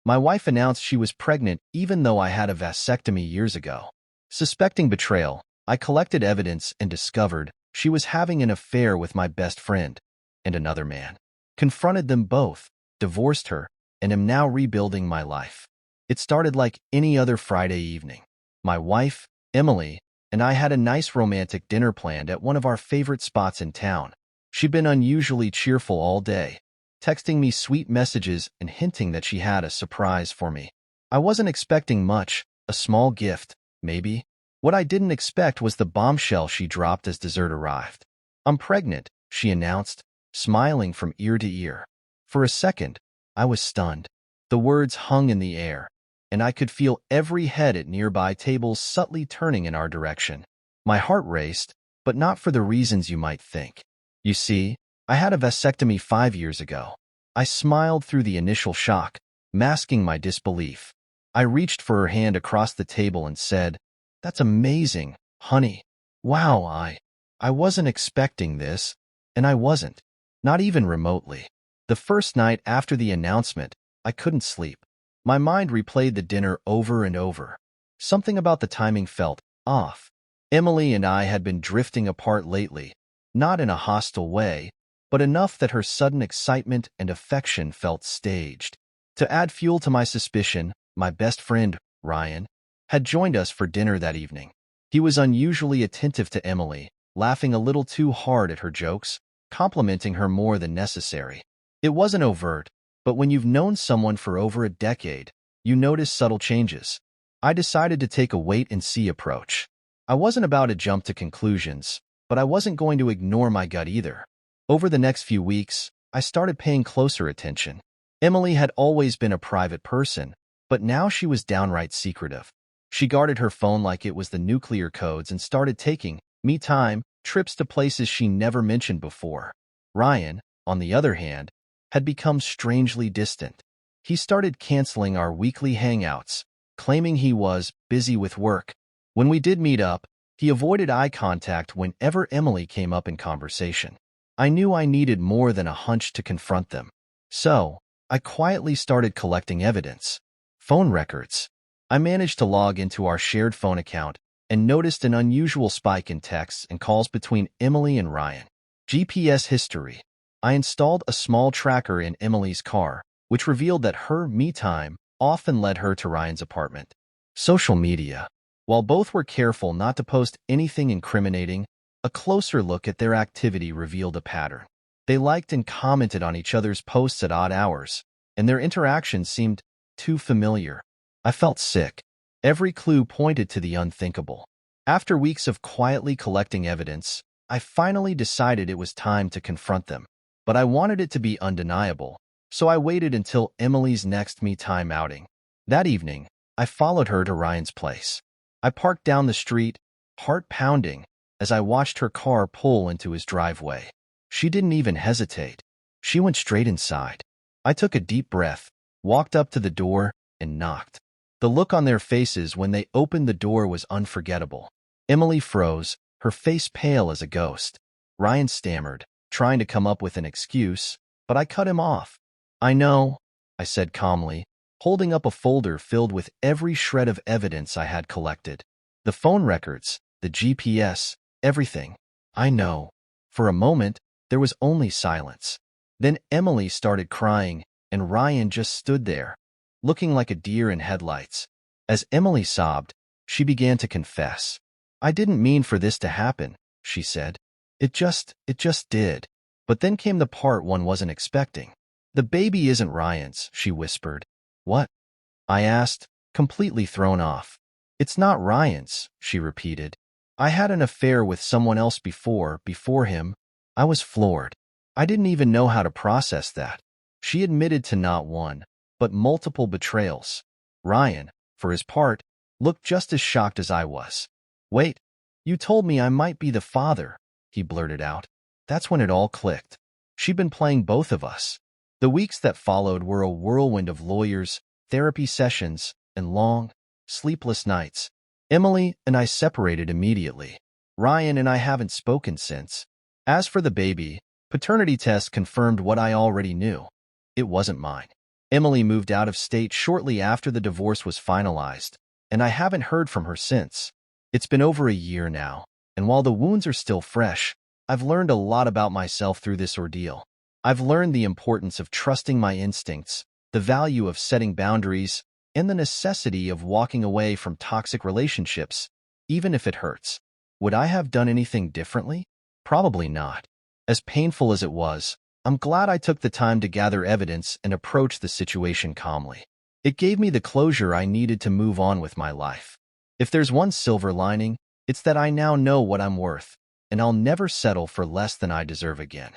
My wife announced she was pregnant even though I had a vasectomy years ago. Suspecting betrayal, I collected evidence and discovered she was having an affair with my best friend and another man. Confronted them both, divorced her, and am now rebuilding my life. It started like any other Friday evening. My wife, Emily, and I had a nice romantic dinner planned at one of our favorite spots in town. She'd been unusually cheerful all day, texting me sweet messages and hinting that she had a surprise for me. I wasn't expecting much, a small gift, maybe. What I didn't expect was the bombshell she dropped as dessert arrived. "I'm pregnant," she announced, smiling from ear to ear. For a second, I was stunned. The words hung in the air, and I could feel every head at nearby tables subtly turning in our direction. My heart raced, but not for the reasons you might think. You see, I had a vasectomy 5 years ago. I smiled through the initial shock, masking my disbelief. I reached for her hand across the table and said, "That's amazing, honey. Wow, I wasn't expecting this, and I wasn't. Not even remotely." The first night after the announcement, I couldn't sleep. My mind replayed the dinner over and over. Something about the timing felt off. Emily and I had been drifting apart lately, not in a hostile way, but enough that her sudden excitement and affection felt staged. To add fuel to my suspicion, my best friend, Ryan, had joined us for dinner that evening. He was unusually attentive to Emily, laughing a little too hard at her jokes, complimenting her more than necessary. It wasn't overt, but when you've known someone for over a decade, you notice subtle changes. I decided to take a wait-and-see approach. I wasn't about to jump to conclusions, but I wasn't going to ignore my gut either. Over the next few weeks, I started paying closer attention. Emily had always been a private person, but now she was downright secretive. She guarded her phone like it was the nuclear codes and started taking me-time trips to places she never mentioned before. Ryan, on the other hand, had become strangely distant. He started canceling our weekly hangouts, claiming he was busy with work. When we did meet up, he avoided eye contact whenever Emily came up in conversation. I knew I needed more than a hunch to confront them. So, I quietly started collecting evidence. Phone records. I managed to log into our shared phone account and noticed an unusual spike in texts and calls between Emily and Ryan. GPS history. I installed a small tracker in Emily's car, which revealed that her me-time often led her to Ryan's apartment. Social media. While both were careful not to post anything incriminating, a closer look at their activity revealed a pattern. They liked and commented on each other's posts at odd hours, and their interactions seemed too familiar. I felt sick. Every clue pointed to the unthinkable. After weeks of quietly collecting evidence, I finally decided it was time to confront them. But I wanted it to be undeniable, so I waited until Emily's next me-time outing. That evening, I followed her to Ryan's place. I parked down the street, heart pounding, as I watched her car pull into his driveway. She didn't even hesitate. She went straight inside. I took a deep breath, walked up to the door, and knocked. The look on their faces when they opened the door was unforgettable. Emily froze, her face pale as a ghost. Ryan stammered, trying to come up with an excuse, but I cut him off. "I know," I said calmly, holding up a folder filled with every shred of evidence I had collected. The phone records, the GPS, everything. "I know." For a moment, there was only silence. Then Emily started crying, and Ryan just stood there, looking like a deer in headlights. As Emily sobbed, she began to confess. "I didn't mean for this to happen," she said. It just did." But then came the part one wasn't expecting. "The baby isn't Ryan's," she whispered. "What?" I asked, completely thrown off. "It's not Ryan's," she repeated. "I had an affair with someone else before him." I was floored. I didn't even know how to process that. She admitted to not one, but multiple betrayals. Ryan, for his part, looked just as shocked as I was. "Wait, you told me I might be the father," he blurted out. That's when it all clicked. She'd been playing both of us. The weeks that followed were a whirlwind of lawyers, therapy sessions, and long, sleepless nights. Emily and I separated immediately. Ryan and I haven't spoken since. As for the baby, paternity tests confirmed what I already knew. It wasn't mine. Emily moved out of state shortly after the divorce was finalized, and I haven't heard from her since. It's been over a year now, and while the wounds are still fresh, I've learned a lot about myself through this ordeal. I've learned the importance of trusting my instincts, the value of setting boundaries, and the necessity of walking away from toxic relationships, even if it hurts. Would I have done anything differently? Probably not. As painful as it was, I'm glad I took the time to gather evidence and approach the situation calmly. It gave me the closure I needed to move on with my life. If there's one silver lining, it's that I now know what I'm worth, and I'll never settle for less than I deserve again.